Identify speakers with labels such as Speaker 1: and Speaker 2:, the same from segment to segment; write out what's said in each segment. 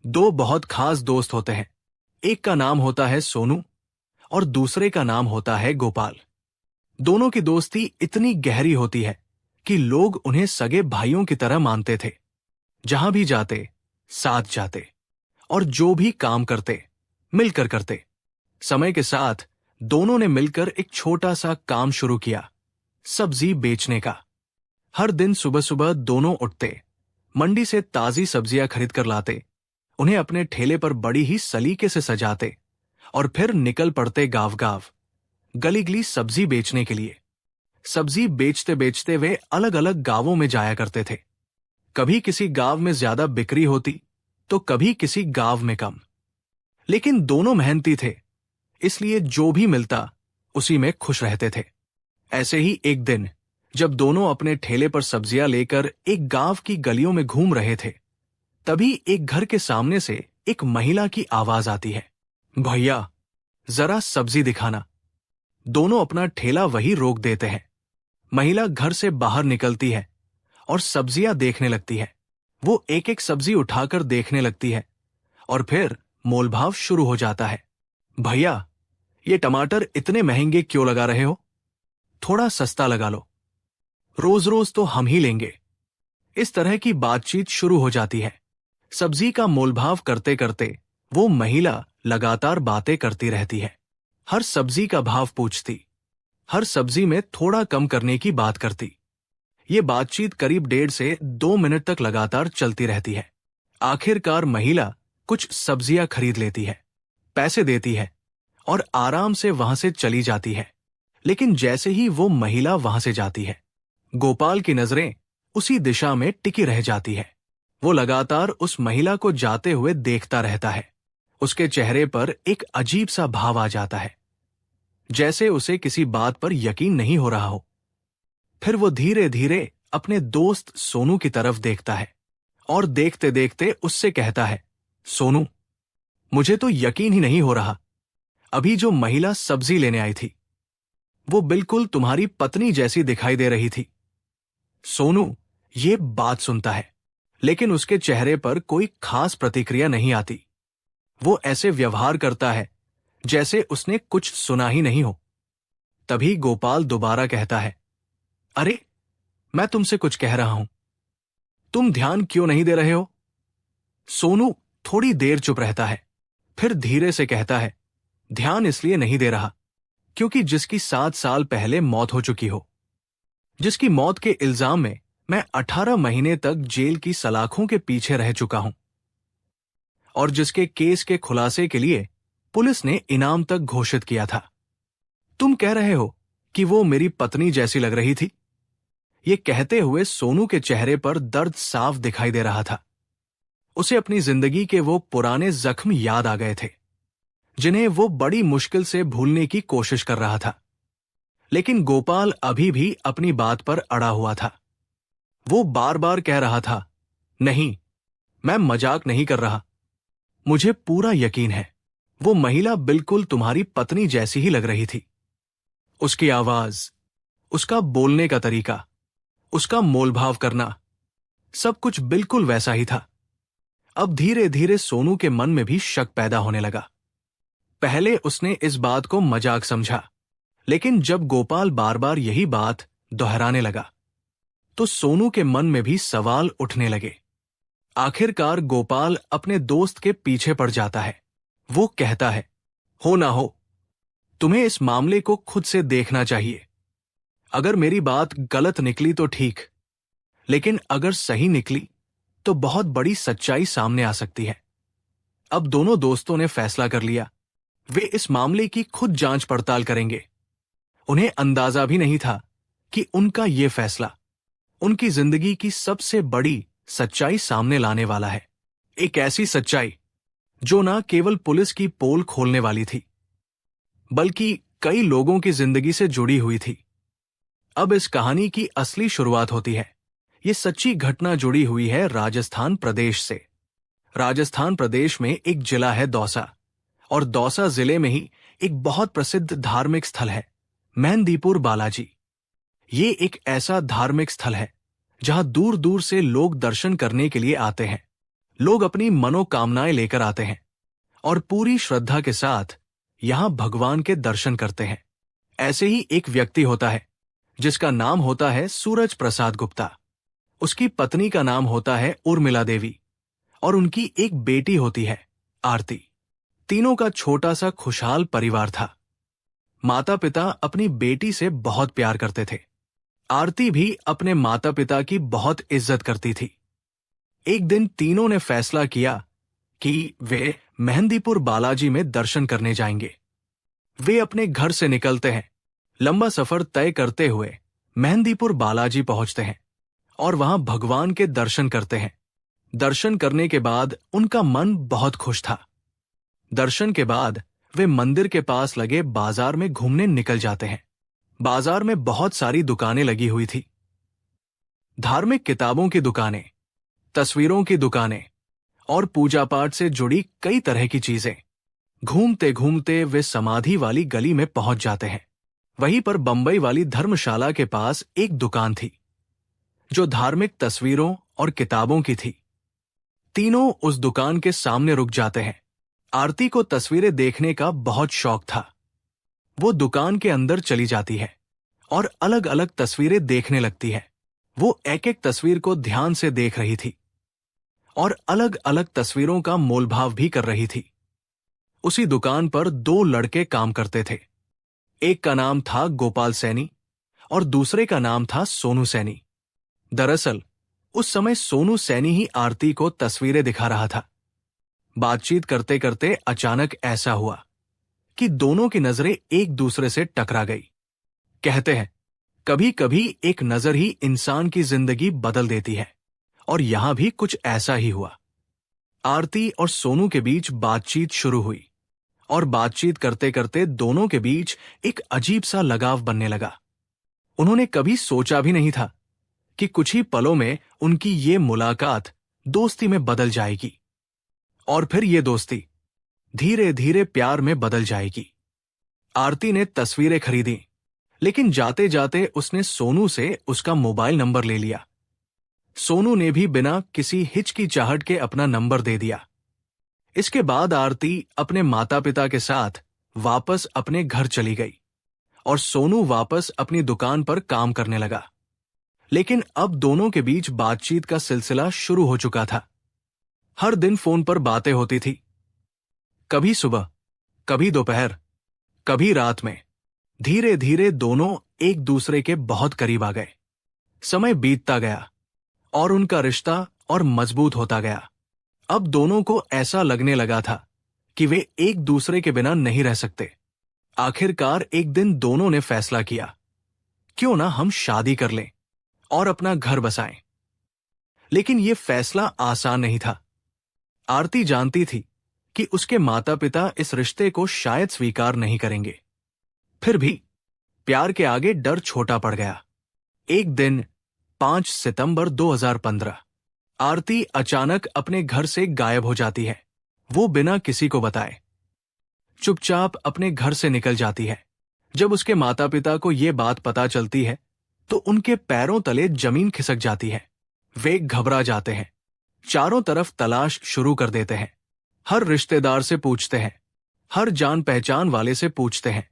Speaker 1: दो बहुत खास दोस्त होते हैं। एक का नाम होता है सोनू और दूसरे का नाम होता है गोपाल। दोनों की दोस्ती इतनी गहरी होती है कि लोग उन्हें सगे भाइयों की तरह मानते थे। जहां भी जाते, साथ जाते और जो भी काम करते, मिलकर करते। समय के साथ दोनों ने मिलकर एक छोटा सा काम शुरू किया, सब्जी बेचने का। हर दिन सुबह सुबह दोनों उठते, मंडी से ताजी सब्जियां खरीद कर लाते, उन्हें अपने ठेले पर बड़ी ही सलीके से सजाते और फिर निकल पड़ते गांव गांव, गली गली सब्जी बेचने के लिए। सब्जी बेचते बेचते वे अलग अलग गांवों में जाया करते थे। कभी किसी गांव में ज्यादा बिक्री होती तो कभी किसी गांव में कम, लेकिन दोनों मेहनती थे, इसलिए जो भी मिलता उसी में खुश रहते थे। ऐसे ही एक दिन जब दोनों अपने ठेले पर सब्जियां लेकर एक गांव की गलियों में घूम रहे थे, तभी एक घर के सामने से एक महिला की आवाज आती है, भैया जरा सब्जी दिखाना। दोनों अपना ठेला वही रोक देते हैं। महिला घर से बाहर निकलती है और सब्जियां देखने लगती है। वो एक एक सब्जी उठाकर देखने लगती है और फिर मोलभाव शुरू हो जाता है। भैया, ये टमाटर इतने महंगे क्यों लगा रहे हो? थोड़ा सस्ता लगा लो, रोज रोज तो हम ही लेंगे। इस तरह की बातचीत शुरू हो जाती है। सब्जी का मोलभाव करते करते वो महिला लगातार बातें करती रहती है। हर सब्जी का भाव पूछती, हर सब्जी में थोड़ा कम करने की बात करती। ये बातचीत करीब 1.5 से 2 मिनट तक लगातार चलती रहती है। आखिरकार महिला कुछ सब्जियां खरीद लेती है, पैसे देती है और आराम से वहां से चली जाती है। लेकिन जैसे ही वो महिला वहां से जाती है, गोपाल की नजरें उसी दिशा में टिकी रह जाती है। वो लगातार उस महिला को जाते हुए देखता रहता है। उसके चेहरे पर एक अजीब सा भाव आ जाता है, जैसे उसे किसी बात पर यकीन नहीं हो रहा हो। फिर वो धीरे धीरे अपने दोस्त सोनू की तरफ देखता है और देखते देखते उससे कहता है, सोनू, मुझे तो यकीन ही नहीं हो रहा। अभी जो महिला सब्जी लेने आई थी, वो बिल्कुल तुम्हारी पत्नी जैसी दिखाई दे रही थी। सोनू ये बात सुनता है, लेकिन उसके चेहरे पर कोई खास प्रतिक्रिया नहीं आती। वो ऐसे व्यवहार करता है जैसे उसने कुछ सुना ही नहीं हो। तभी गोपाल दोबारा कहता है, अरे, मैं तुमसे कुछ कह रहा हूं, तुम ध्यान क्यों नहीं दे रहे हो? सोनू थोड़ी देर चुप रहता है, फिर धीरे से कहता है, ध्यान इसलिए नहीं दे रहा क्योंकि जिसकी 7 साल पहले मौत हो चुकी हो, जिसकी मौत के इल्जाम में मैं 18 महीने तक जेल की सलाखों के पीछे रह चुका हूं और जिसके केस के खुलासे के लिए पुलिस ने इनाम तक घोषित किया था। तुम कह रहे हो कि वो मेरी पत्नी जैसी लग रही थी? ये कहते हुए सोनू के चेहरे पर दर्द साफ दिखाई दे रहा था। उसे अपनी जिंदगी के वो पुराने जख्म याद आ गए थे, जिन्हें वो बड़ी मुश्किल से भूलने की कोशिश कर रहा था। लेकिन गोपाल अभी भी अपनी बात पर अड़ा हुआ था। वो बार बार कह रहा था, नहीं, मैं मजाक नहीं कर रहा, मुझे पूरा यकीन है, वो महिला बिल्कुल तुम्हारी पत्नी जैसी ही लग रही थी। उसकी आवाज, उसका बोलने का तरीका, उसका मोलभाव करना, सब कुछ बिल्कुल वैसा ही था। अब धीरे धीरे सोनू के मन में भी शक पैदा होने लगा। पहले उसने इस बात को मजाक समझा, लेकिन जब गोपाल बार बार यही बात दोहराने लगा तो सोनू के मन में भी सवाल उठने लगे। आखिरकार गोपाल अपने दोस्त के पीछे पड़ जाता है। वो कहता है, हो ना हो, तुम्हें इस मामले को खुद से देखना चाहिए। अगर मेरी बात गलत निकली तो ठीक, लेकिन अगर सही निकली तो बहुत बड़ी सच्चाई सामने आ सकती है। अब दोनों दोस्तों ने फैसला कर लिया, वे इस मामले की खुद जांच पड़ताल करेंगे। उन्हें अंदाजा भी नहीं था कि उनका ये फैसला उनकी जिंदगी की सबसे बड़ी सच्चाई सामने लाने वाला है। एक ऐसी सच्चाई जो ना केवल पुलिस की पोल खोलने वाली थी, बल्कि कई लोगों की जिंदगी से जुड़ी हुई थी। अब इस कहानी की असली शुरुआत होती है। ये सच्ची घटना जुड़ी हुई है राजस्थान प्रदेश से। राजस्थान प्रदेश में एक जिला है दौसा, और दौसा जिले में ही एक बहुत प्रसिद्ध धार्मिक स्थल है, मेहंदीपुर बालाजी। ये एक ऐसा धार्मिक स्थल है जहां दूर दूर से लोग दर्शन करने के लिए आते हैं। लोग अपनी मनोकामनाएं लेकर आते हैं और पूरी श्रद्धा के साथ यहां भगवान के दर्शन करते हैं। ऐसे ही एक व्यक्ति होता है जिसका नाम होता है सूरज प्रसाद गुप्ता। उसकी पत्नी का नाम होता है उर्मिला देवी और उनकी एक बेटी होती है आरती। तीनों का छोटा सा खुशहाल परिवार था। माता पिता अपनी बेटी से बहुत प्यार करते थे। आरती भी अपने माता पिता की बहुत इज्जत करती थी। एक दिन तीनों ने फैसला किया कि वे मेहंदीपुर बालाजी में दर्शन करने जाएंगे। वे अपने घर से निकलते हैं, लंबा सफर तय करते हुए मेहंदीपुर बालाजी पहुंचते हैं और वहां भगवान के दर्शन करते हैं। दर्शन करने के बाद उनका मन बहुत खुश था। दर्शन के बाद वे मंदिर के पास लगे बाजार में घूमने निकल जाते हैं। बाजार में बहुत सारी दुकानें लगी हुई थी। धार्मिक किताबों की दुकानें, तस्वीरों की दुकानें और पूजा पाठ से जुड़ी कई तरह की चीजें। घूमते घूमते वे समाधि वाली गली में पहुंच जाते हैं। वहीं पर बंबई वाली धर्मशाला के पास एक दुकान थी जो धार्मिक तस्वीरों और किताबों की थी। तीनों उस दुकान के सामने रुक जाते हैं। आरती को तस्वीरें देखने का बहुत शौक था। वो दुकान के अंदर चली जाती है और अलग अलग तस्वीरें देखने लगती है। वो एक एक तस्वीर को ध्यान से देख रही थी और अलग अलग तस्वीरों का मोलभाव भी कर रही थी। उसी दुकान पर दो लड़के काम करते थे। एक का नाम था गोपाल सैनी और दूसरे का नाम था सोनू सैनी। दरअसल उस समय सोनू सैनी ही आरती को तस्वीरें दिखा रहा था। बातचीत करते करते अचानक ऐसा हुआ कि दोनों की नजरें एक दूसरे से टकरा गई। कहते हैं कभी कभी एक नजर ही इंसान की जिंदगी बदल देती है और यहां भी कुछ ऐसा ही हुआ। आरती और सोनू के बीच बातचीत शुरू हुई और बातचीत करते करते दोनों के बीच एक अजीब सा लगाव बनने लगा। उन्होंने कभी सोचा भी नहीं था कि कुछ ही पलों में उनकी ये मुलाकात दोस्ती में बदल जाएगी और फिर ये दोस्ती धीरे धीरे प्यार में बदल जाएगी। आरती ने तस्वीरें खरीदी, लेकिन जाते जाते उसने सोनू से उसका मोबाइल नंबर ले लिया। सोनू ने भी बिना किसी हिचकिचाहट के अपना नंबर दे दिया। इसके बाद आरती अपने माता पिता के साथ वापस अपने घर चली गई और सोनू वापस अपनी दुकान पर काम करने लगा। लेकिन अब दोनों के बीच बातचीत का सिलसिला शुरू हो चुका था। हर दिन फोन पर बातें होती थी, कभी सुबह, कभी दोपहर, कभी रात में। धीरे धीरे दोनों एक दूसरे के बहुत करीब आ गए। समय बीतता गया और उनका रिश्ता और मजबूत होता गया। अब दोनों को ऐसा लगने लगा था कि वे एक दूसरे के बिना नहीं रह सकते। आखिरकार एक दिन दोनों ने फैसला किया, क्यों ना हम शादी कर लें और अपना घर बसाएं। लेकिन यह फैसला आसान नहीं था। आरती जानती थी कि उसके माता पिता इस रिश्ते को शायद स्वीकार नहीं करेंगे। फिर भी प्यार के आगे डर छोटा पड़ गया। एक दिन 5 सितंबर 2015 आरती अचानक अपने घर से गायब हो जाती है। वो बिना किसी को बताए चुपचाप अपने घर से निकल जाती है। जब उसके माता पिता को ये बात पता चलती है तो उनके पैरों तले जमीन खिसक जाती है। वे घबरा जाते हैं, चारों तरफ तलाश शुरू कर देते हैं। हर रिश्तेदार से पूछते हैं, हर जान पहचान वाले से पूछते हैं,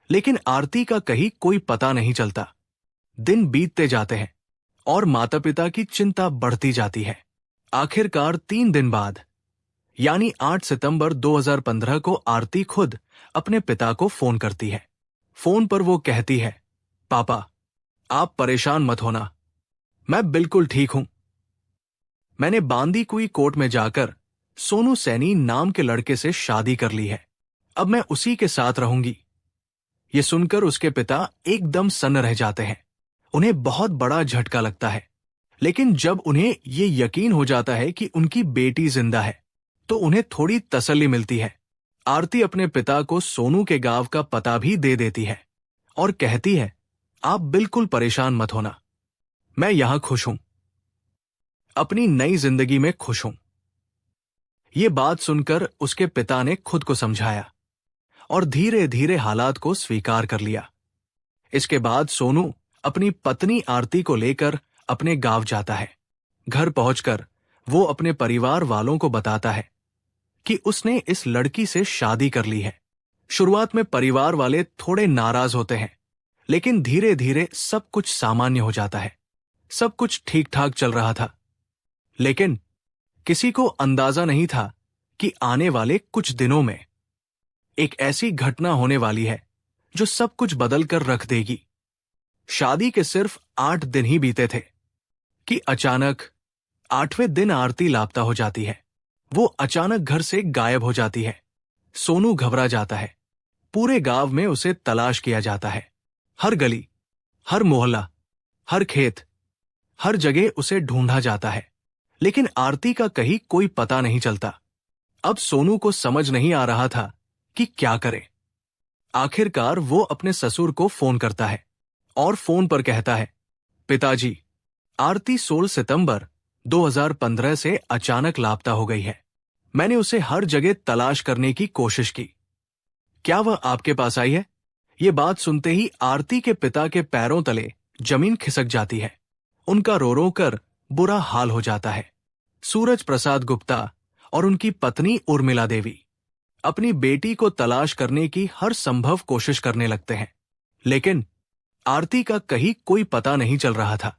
Speaker 1: लेकिन आरती का कहीं कोई पता नहीं चलता। दिन बीतते जाते हैं और माता पिता की चिंता बढ़ती जाती है। आखिरकार 3 दिन बाद यानी 8 सितंबर 2015 को आरती खुद अपने पिता को फोन करती है। फोन पर वो कहती है, पापा, आप परेशान मत होना, मैं बिल्कुल ठीक हूं। मैंने बांदीकुई कोर्ट में जाकर सोनू सैनी नाम के लड़के से शादी कर ली है। अब मैं उसी के साथ रहूंगी। ये सुनकर उसके पिता एकदम सन्न रह जाते हैं। उन्हें बहुत बड़ा झटका लगता है। लेकिन जब उन्हें ये यकीन हो जाता है कि उनकी बेटी जिंदा है तो उन्हें थोड़ी तसल्ली मिलती है। आरती अपने पिता को सोनू के गांव का पता भी दे देती है और कहती है, आप बिल्कुल परेशान मत होना, मैं यहां खुश हूं, अपनी नई जिंदगी में खुश हूं। ये बात सुनकर उसके पिता ने खुद को समझाया और धीरे धीरे हालात को स्वीकार कर लिया। इसके बाद सोनू अपनी पत्नी आरती को लेकर अपने गांव जाता है। घर पहुंचकर वो अपने परिवार वालों को बताता है कि उसने इस लड़की से शादी कर ली है। शुरुआत में परिवार वाले थोड़े नाराज होते हैं, लेकिन धीरे धीरे सब कुछ सामान्य हो जाता है। सब कुछ ठीक ठाक चल रहा था, लेकिन किसी को अंदाजा नहीं था कि आने वाले कुछ दिनों में एक ऐसी घटना होने वाली है जो सब कुछ बदल कर रख देगी। शादी के सिर्फ 8 दिन ही बीते थे कि अचानक 8वें दिन आरती लापता हो जाती है। वो अचानक घर से गायब हो जाती है। सोनू घबरा जाता है। पूरे गांव में उसे तलाश किया जाता है। हर गली, हर मोहल्ला, हर खेत, हर जगह उसे ढूंढा जाता है, लेकिन आरती का कहीं कोई पता नहीं चलता। अब सोनू को समझ नहीं आ रहा था कि क्या करे। आखिरकार वो अपने ससुर को फोन करता है और फोन पर कहता है, पिताजी, आरती 16 सितंबर 2015 से अचानक लापता हो गई है। मैंने उसे हर जगह तलाश करने की कोशिश की। क्या वह आपके पास आई है? ये बात सुनते ही आरती के पिता के पैरों तले जमीन खिसक जाती है। उनका रो रो कर बुरा हाल हो जाता है। सूरज प्रसाद गुप्ता और उनकी पत्नी उर्मिला देवी अपनी बेटी को तलाश करने की हर संभव कोशिश करने लगते हैं, लेकिन आरती का कहीं कोई पता नहीं चल रहा था।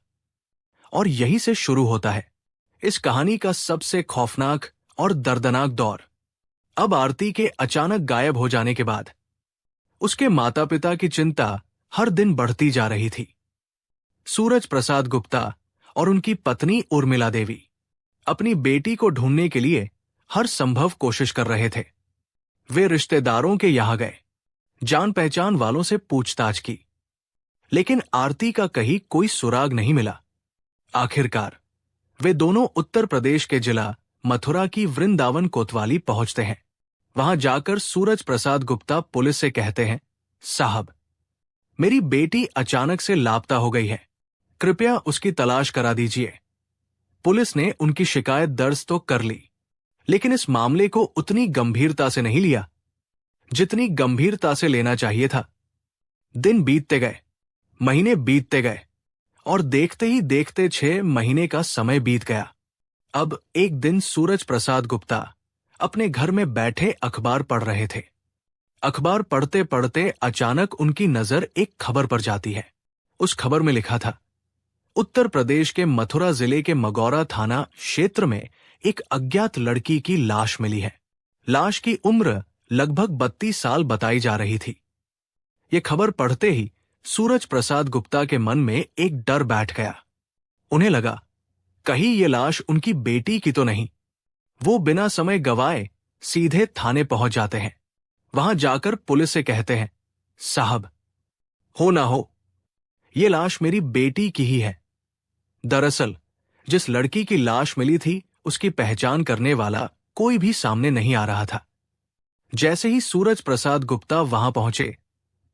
Speaker 1: और यहीं से शुरू होता है इस कहानी का सबसे खौफनाक और दर्दनाक दौर। अब आरती के अचानक गायब हो जाने के बाद उसके माता पिता की चिंता हर दिन बढ़ती जा रही थी। सूरज प्रसाद गुप्ता और उनकी पत्नी उर्मिला देवी अपनी बेटी को ढूंढने के लिए हर संभव कोशिश कर रहे थे। वे रिश्तेदारों के यहां गए, जान पहचान वालों से पूछताछ की, लेकिन आरती का कहीं कोई सुराग नहीं मिला। आखिरकार वे दोनों उत्तर प्रदेश के जिला मथुरा की वृंदावन कोतवाली पहुंचते हैं। वहां जाकर सूरज प्रसाद गुप्ता पुलिस से कहते हैं, साहब, मेरी बेटी अचानक से लापता हो गई है, कृपया उसकी तलाश करा दीजिए। पुलिस ने उनकी शिकायत दर्ज तो कर ली, लेकिन इस मामले को उतनी गंभीरता से नहीं लिया जितनी गंभीरता से लेना चाहिए था। दिन बीतते गए, महीने बीतते गए और देखते ही देखते 6 महीने का समय बीत गया। अब एक दिन सूरज प्रसाद गुप्ता अपने घर में बैठे अखबार पढ़ रहे थे। अखबार पढ़ते पढ़ते अचानक उनकी नजर एक खबर पर जाती है। उस खबर में लिखा था, उत्तर प्रदेश के मथुरा जिले के मगौरा थाना क्षेत्र में एक अज्ञात लड़की की लाश मिली है। लाश की उम्र लगभग 32 साल बताई जा रही थी। ये खबर पढ़ते ही सूरज प्रसाद गुप्ता के मन में एक डर बैठ गया। उन्हें लगा, कहीं ये लाश उनकी बेटी की तो नहीं। वो बिना समय गवाए सीधे थाने पहुंच जाते हैं। वहां जाकर पुलिस से कहते हैं, साहब, हो ना हो, ये लाश मेरी बेटी की ही है। दरअसल जिस लड़की की लाश मिली थी उसकी पहचान करने वाला कोई भी सामने नहीं आ रहा था। जैसे ही सूरज प्रसाद गुप्ता वहां पहुंचे,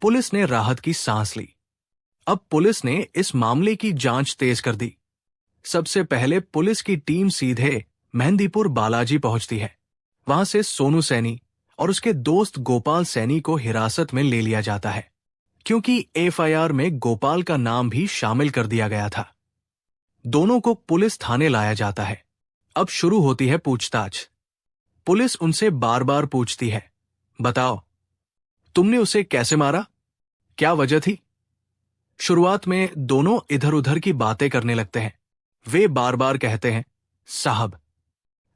Speaker 1: पुलिस ने राहत की सांस ली। अब पुलिस ने इस मामले की जांच तेज कर दी। सबसे पहले पुलिस की टीम सीधे मेहंदीपुर बालाजी पहुंचती है। वहां से सोनू सैनी और उसके दोस्त गोपाल सैनी को हिरासत में ले लिया जाता है, क्योंकि एफआईआर में गोपाल का नाम भी शामिल कर दिया गया था। दोनों को पुलिस थाने लाया जाता है। अब शुरू होती है पूछताछ। पुलिस उनसे बार बार पूछती है, बताओ, तुमने उसे कैसे मारा? क्या वजह थी? शुरुआत में दोनों इधर उधर की बातें करने लगते हैं। वे बार बार कहते हैं, साहब,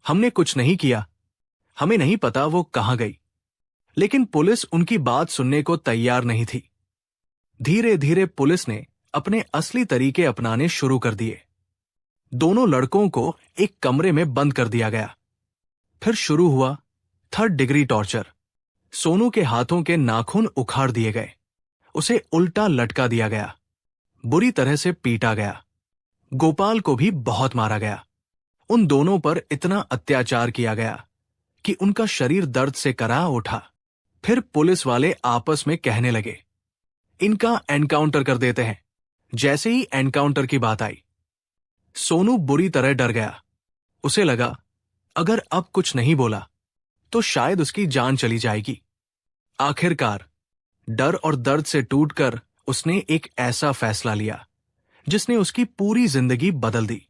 Speaker 1: हमने कुछ नहीं किया, हमें नहीं पता वो कहां गई। लेकिन पुलिस उनकी बात सुनने को तैयार नहीं थी। धीरे धीरे पुलिस ने अपने असली तरीके अपनाने शुरू कर दिए। दोनों लड़कों को एक कमरे में बंद कर दिया गया। फिर शुरू हुआ 3rd डिग्री टॉर्चर। सोनू के हाथों के नाखून उखाड़ दिए गए, उसे उल्टा लटका दिया गया, बुरी तरह से पीटा गया। गोपाल को भी बहुत मारा गया। उन दोनों पर इतना अत्याचार किया गया कि उनका शरीर दर्द से करा उठा। फिर पुलिस वाले आपस में कहने लगे, इनका एनकाउंटर कर देते हैं। जैसे ही एनकाउंटर की बात आई, सोनू बुरी तरह डर गया। उसे लगा, अगर अब कुछ नहीं बोला तो शायद उसकी जान चली जाएगी। आखिरकार डर और दर्द से टूटकर उसने एक ऐसा फैसला लिया जिसने उसकी पूरी जिंदगी बदल दी।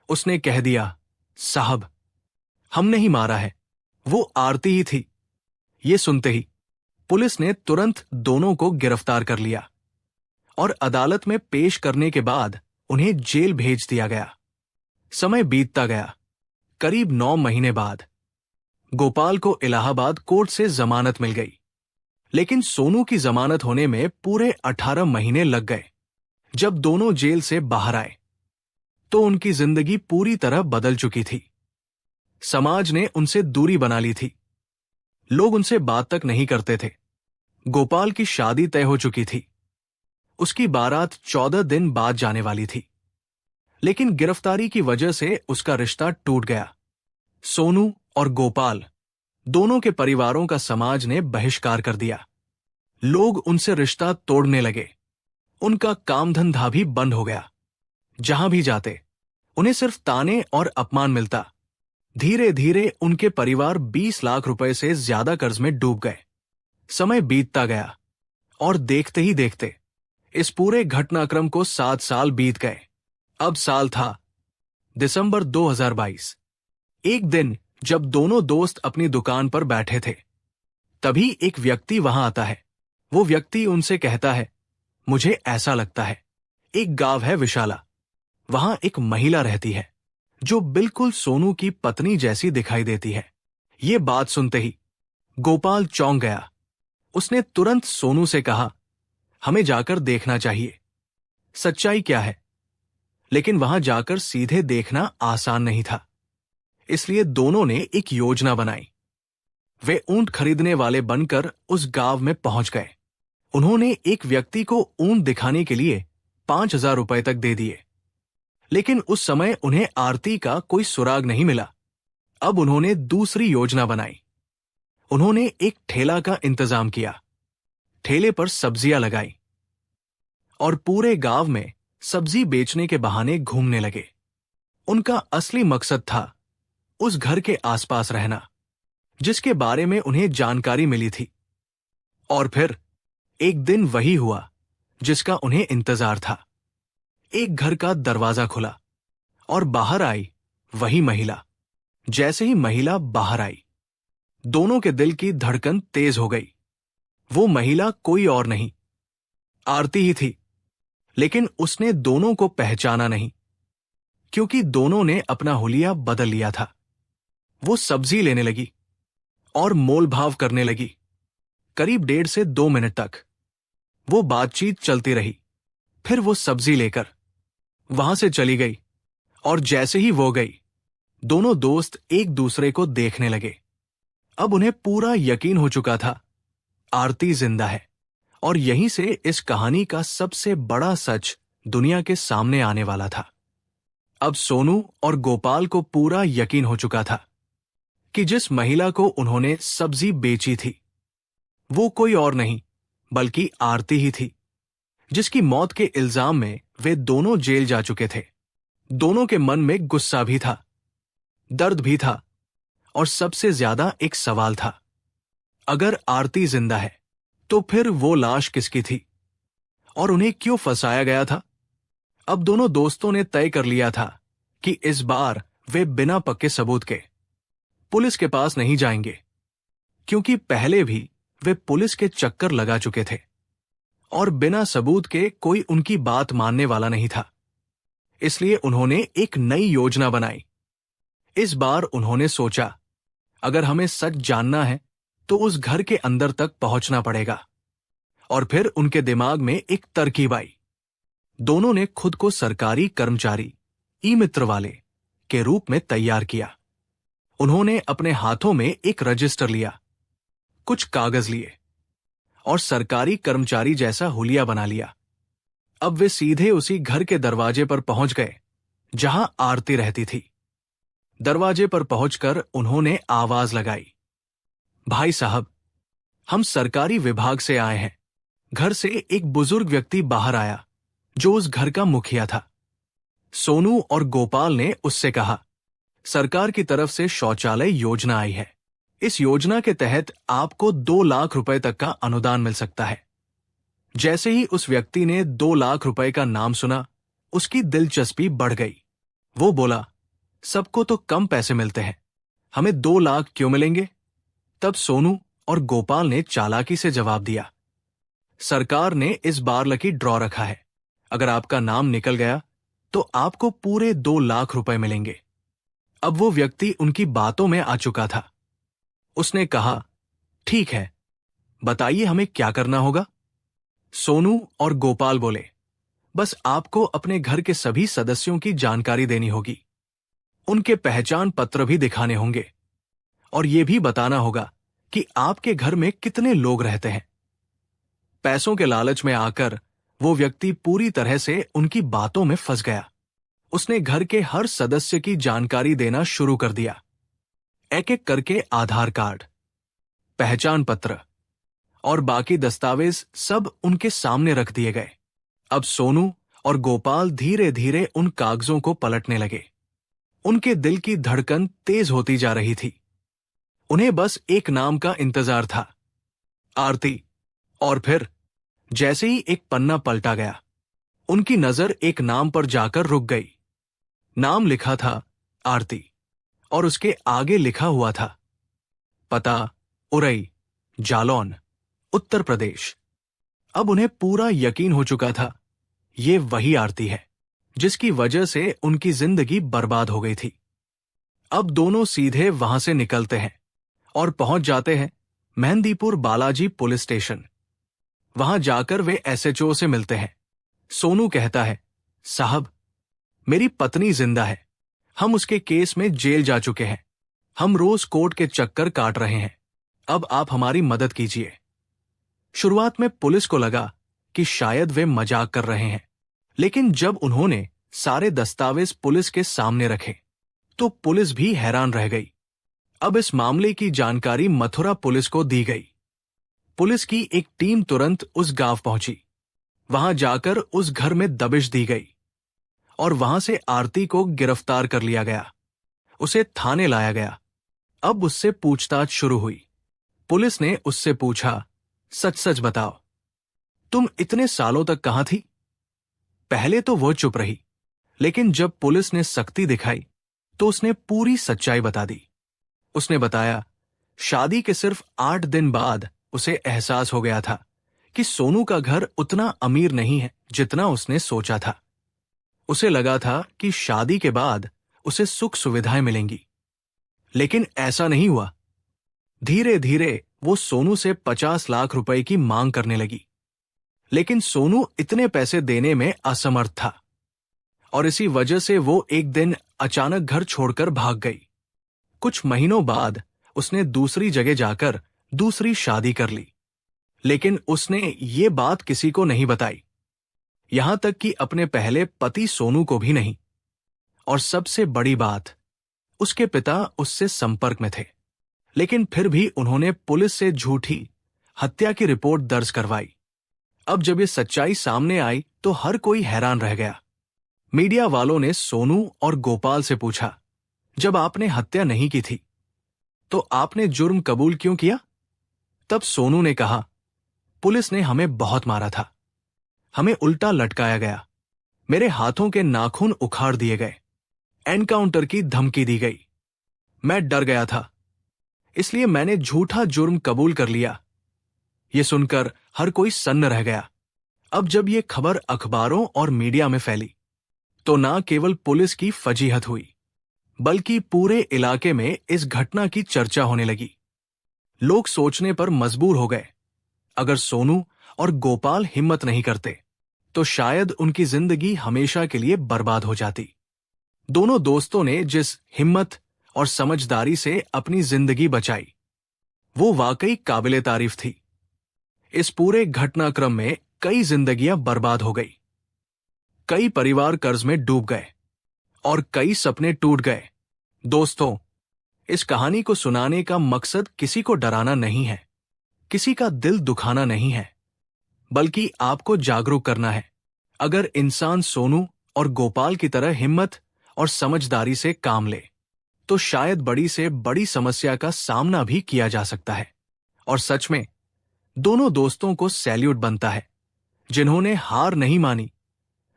Speaker 1: उसने कह दिया, साहब, हमने ही मारा है, वो आरती ही थी। ये सुनते ही पुलिस ने तुरंत दोनों को गिरफ्तार कर लिया और अदालत में पेश करने के बाद उन्हें जेल भेज दिया गया। समय बीतता गया। करीब 9 महीने बाद गोपाल को इलाहाबाद कोर्ट से जमानत मिल गई, लेकिन सोनू की जमानत होने में पूरे 18 महीने लग गए। जब दोनों जेल से बाहर आए तो उनकी जिंदगी पूरी तरह बदल चुकी थी। समाज ने उनसे दूरी बना ली थी। लोग उनसे बात तक नहीं करते थे। गोपाल की शादी तय हो चुकी थी। उसकी बारात 14 दिन बाद जाने वाली थी, लेकिन गिरफ्तारी की वजह से उसका रिश्ता टूट गया। सोनू और गोपाल दोनों के परिवारों का समाज ने बहिष्कार कर दिया। लोग उनसे रिश्ता तोड़ने लगे। उनका काम धंधा भी बंद हो गया। जहां भी जाते उन्हें सिर्फ ताने और अपमान मिलता। धीरे धीरे उनके परिवार 20 लाख रुपए से ज्यादा कर्ज में डूब गए। समय बीतता गया और देखते ही देखते इस पूरे घटनाक्रम को 7 साल बीत गए। अब साल था दिसंबर 2022। एक दिन जब दोनों दोस्त अपनी दुकान पर बैठे थे, तभी एक व्यक्ति वहां आता है। वो व्यक्ति उनसे कहता है, मुझे ऐसा लगता है एक गांव है विशाला, वहां एक महिला रहती है जो बिल्कुल सोनू की पत्नी जैसी दिखाई देती है। ये बात सुनते ही गोपाल चौंक गया। उसने तुरंत सोनू से कहा, हमें जाकर देखना चाहिए, सच्चाई क्या है। लेकिन वहां जाकर सीधे देखना आसान नहीं था, इसलिए दोनों ने एक योजना बनाई। वे ऊंट खरीदने वाले बनकर उस गांव में पहुंच गए। उन्होंने एक व्यक्ति को ऊंट दिखाने के लिए 5,000 रुपए तक दे दिए, लेकिन उस समय उन्हें आरती का कोई सुराग नहीं मिला। अब उन्होंने दूसरी योजना बनाई। उन्होंने एक ठेला का इंतजाम किया। ठेले पर सब्जियां लगाई और पूरे गांव में सब्जी बेचने के बहाने घूमने लगे। उनका असली मकसद था उस घर के आसपास रहना जिसके बारे में उन्हें जानकारी मिली थी। और फिर एक दिन वही हुआ जिसका उन्हें इंतजार था। एक घर का दरवाजा खुला और बाहर आई वही महिला। जैसे ही महिला बाहर आई, दोनों के दिल की धड़कन तेज हो गई। वो महिला कोई और नहीं, आरती ही थी। लेकिन उसने दोनों को पहचाना नहीं, क्योंकि दोनों ने अपना हुलिया बदल लिया था। वो सब्जी लेने लगी और मोलभाव करने लगी। करीब 1.5 से 2 मिनट तक वो बातचीत चलती रही। फिर वो सब्जी लेकर वहां से चली गई और जैसे ही वो गई, दोनों दोस्त एक दूसरे को देखने लगे। अब उन्हें पूरा यकीन हो चुका था, आरती जिंदा है। और यहीं से इस कहानी का सबसे बड़ा सच दुनिया के सामने आने वाला था। अब सोनू और गोपाल को पूरा यकीन हो चुका था कि जिस महिला को उन्होंने सब्जी बेची थी, वो कोई और नहीं बल्कि आरती ही थी, जिसकी मौत के इल्जाम में वे दोनों जेल जा चुके थे। दोनों के मन में गुस्सा भी था, दर्द भी था और सबसे ज्यादा एक सवाल था, अगर आरती जिंदा है तो फिर वो लाश किसकी थी और उन्हें क्यों फंसाया गया था। अब दोनों दोस्तों ने तय कर लिया था कि इस बार वे बिना पक्के सबूत के पुलिस के पास नहीं जाएंगे, क्योंकि पहले भी वे पुलिस के चक्कर लगा चुके थे और बिना सबूत के कोई उनकी बात मानने वाला नहीं था। इसलिए उन्होंने एक नई योजना बनाई। इस बार उन्होंने सोचा, अगर हमें सच जानना है तो उस घर के अंदर तक पहुंचना पड़ेगा। और फिर उनके दिमाग में एक तरकीब आई। दोनों ने खुद को सरकारी कर्मचारी, ई मित्र वाले के रूप में तैयार किया। उन्होंने अपने हाथों में एक रजिस्टर लिया, कुछ कागज लिए और सरकारी कर्मचारी जैसा हुलिया बना लिया। अब वे सीधे उसी घर के दरवाजे पर पहुंच गए जहां आरती रहती थी। दरवाजे पर पहुंचकर उन्होंने आवाज लगाई, भाई साहब, हम सरकारी विभाग से आए हैं। घर से एक बुजुर्ग व्यक्ति बाहर आया जो उस घर का मुखिया था। सोनू और गोपाल ने उससे कहा, सरकार की तरफ से शौचालय योजना आई है। इस योजना के तहत आपको 2 लाख रुपए तक का अनुदान मिल सकता है। जैसे ही उस व्यक्ति ने 2 लाख रुपए का नाम सुना, उसकी दिलचस्पी बढ़ गई। वो बोला, सबको तो कम पैसे मिलते हैं, हमें 2 लाख क्यों मिलेंगे? तब सोनू और गोपाल ने चालाकी से जवाब दिया, सरकार ने इस बार लकी ड्रॉ रखा है, अगर आपका नाम निकल गया तो आपको पूरे 2 लाख रुपए मिलेंगे। अब वो व्यक्ति उनकी बातों में आ चुका था। उसने कहा, ठीक है, बताइए हमें क्या करना होगा? सोनू और गोपाल बोले, बस आपको अपने घर के सभी सदस्यों की जानकारी देनी होगी, उनके पहचान पत्र भी दिखाने होंगे और यह भी बताना होगा कि आपके घर में कितने लोग रहते हैं। पैसों के लालच में आकर वो व्यक्ति पूरी तरह से उनकी बातों में फंस गया। उसने घर के हर सदस्य की जानकारी देना शुरू कर दिया। एक एक करके आधार कार्ड, पहचान पत्र और बाकी दस्तावेज सब उनके सामने रख दिए गए। अब सोनू और गोपाल धीरे धीरे उन कागजों को पलटने लगे। उनके दिल की धड़कन तेज होती जा रही थी। उन्हें बस एक नाम का इंतजार था, आरती। और फिर जैसे ही एक पन्ना पलटा गया, उनकी नजर एक नाम पर जाकर रुक गई। नाम लिखा था आरती और उसके आगे लिखा हुआ था, पता उरई, जालौन, उत्तर प्रदेश। अब उन्हें पूरा यकीन हो चुका था, ये वही आरती है जिसकी वजह से उनकी जिंदगी बर्बाद हो गई थी। अब दोनों सीधे वहां से निकलते हैं और पहुंच जाते हैं मेहंदीपुर बालाजी पुलिस स्टेशन। वहां जाकर वे एसएचओ से मिलते हैं। सोनू कहता है, साहब, मेरी पत्नी जिंदा है, हम उसके केस में जेल जा चुके हैं, हम रोज कोर्ट के चक्कर काट रहे हैं, अब आप हमारी मदद कीजिए। शुरुआत में पुलिस को लगा कि शायद वे मजाक कर रहे हैं, लेकिन जब उन्होंने सारे दस्तावेज पुलिस के सामने रखे तो पुलिस भी हैरान रह गई। अब इस मामले की जानकारी मथुरा पुलिस को दी गई। पुलिस की एक टीम तुरंत उस गांव पहुंची। वहां जाकर उस घर में दबिश दी गई और वहां से आरती को गिरफ्तार कर लिया गया। उसे थाने लाया गया। अब उससे पूछताछ शुरू हुई। पुलिस ने उससे पूछा, सच सच बताओ, तुम इतने सालों तक कहां थी? पहले तो वो चुप रही, लेकिन जब पुलिस ने सख्ती दिखाई तो उसने पूरी सच्चाई बता दी। उसने बताया, शादी के सिर्फ 8 दिन बाद उसे एहसास हो गया था कि सोनू का घर उतना अमीर नहीं है जितना उसने सोचा था। उसे लगा था कि शादी के बाद उसे सुख सुविधाएं मिलेंगी, लेकिन ऐसा नहीं हुआ। धीरे धीरे वो सोनू से 50 लाख रुपए की मांग करने लगी, लेकिन सोनू इतने पैसे देने में असमर्थ था और इसी वजह से वो एक दिन अचानक घर छोड़कर भाग गई। कुछ महीनों बाद उसने दूसरी जगह जाकर दूसरी शादी कर ली, लेकिन उसने ये बात किसी को नहीं बताई, यहां तक कि अपने पहले पति सोनू को भी नहीं। और सबसे बड़ी बात, उसके पिता उससे संपर्क में थे, लेकिन फिर भी उन्होंने पुलिस से झूठी हत्या की रिपोर्ट दर्ज करवाई। अब जब ये सच्चाई सामने आई तो हर कोई हैरान रह गया। मीडिया वालों ने सोनू और गोपाल से पूछा, जब आपने हत्या नहीं की थी तो आपने जुर्म कबूल क्यों किया? तब सोनू ने कहा, पुलिस ने हमें बहुत मारा था, हमें उल्टा लटकाया गया, मेरे हाथों के नाखून उखाड़ दिए गए, एनकाउंटर की धमकी दी गई, मैं डर गया था, इसलिए मैंने झूठा जुर्म कबूल कर लिया। यह सुनकर हर कोई सन्न रह गया। अब जब यह खबर अखबारों और मीडिया में फैली तो ना केवल पुलिस की फजीहत हुई, बल्कि पूरे इलाके में इस घटना की चर्चा होने लगी। लोग सोचने पर मजबूर हो गए, अगर सोनू और गोपाल हिम्मत नहीं करते तो शायद उनकी जिंदगी हमेशा के लिए बर्बाद हो जाती। दोनों दोस्तों ने जिस हिम्मत और समझदारी से अपनी जिंदगी बचाई, वो वाकई काबिले तारीफ थी। इस पूरे घटनाक्रम में कई जिंदगियां बर्बाद हो गई, कई परिवार कर्ज में डूब गए और कई सपने टूट गए। दोस्तों, इस कहानी को सुनाने का मकसद किसी को डराना नहीं है, किसी का दिल दुखाना नहीं है, बल्कि आपको जागरूक करना है। अगर इंसान सोनू और गोपाल की तरह हिम्मत और समझदारी से काम ले तो शायद बड़ी से बड़ी समस्या का सामना भी किया जा सकता है। और सच में दोनों दोस्तों को सैल्यूट बनता है, जिन्होंने हार नहीं मानी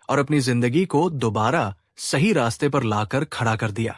Speaker 1: और अपनी जिंदगी को दोबारा सही रास्ते पर लाकर खड़ा कर दिया।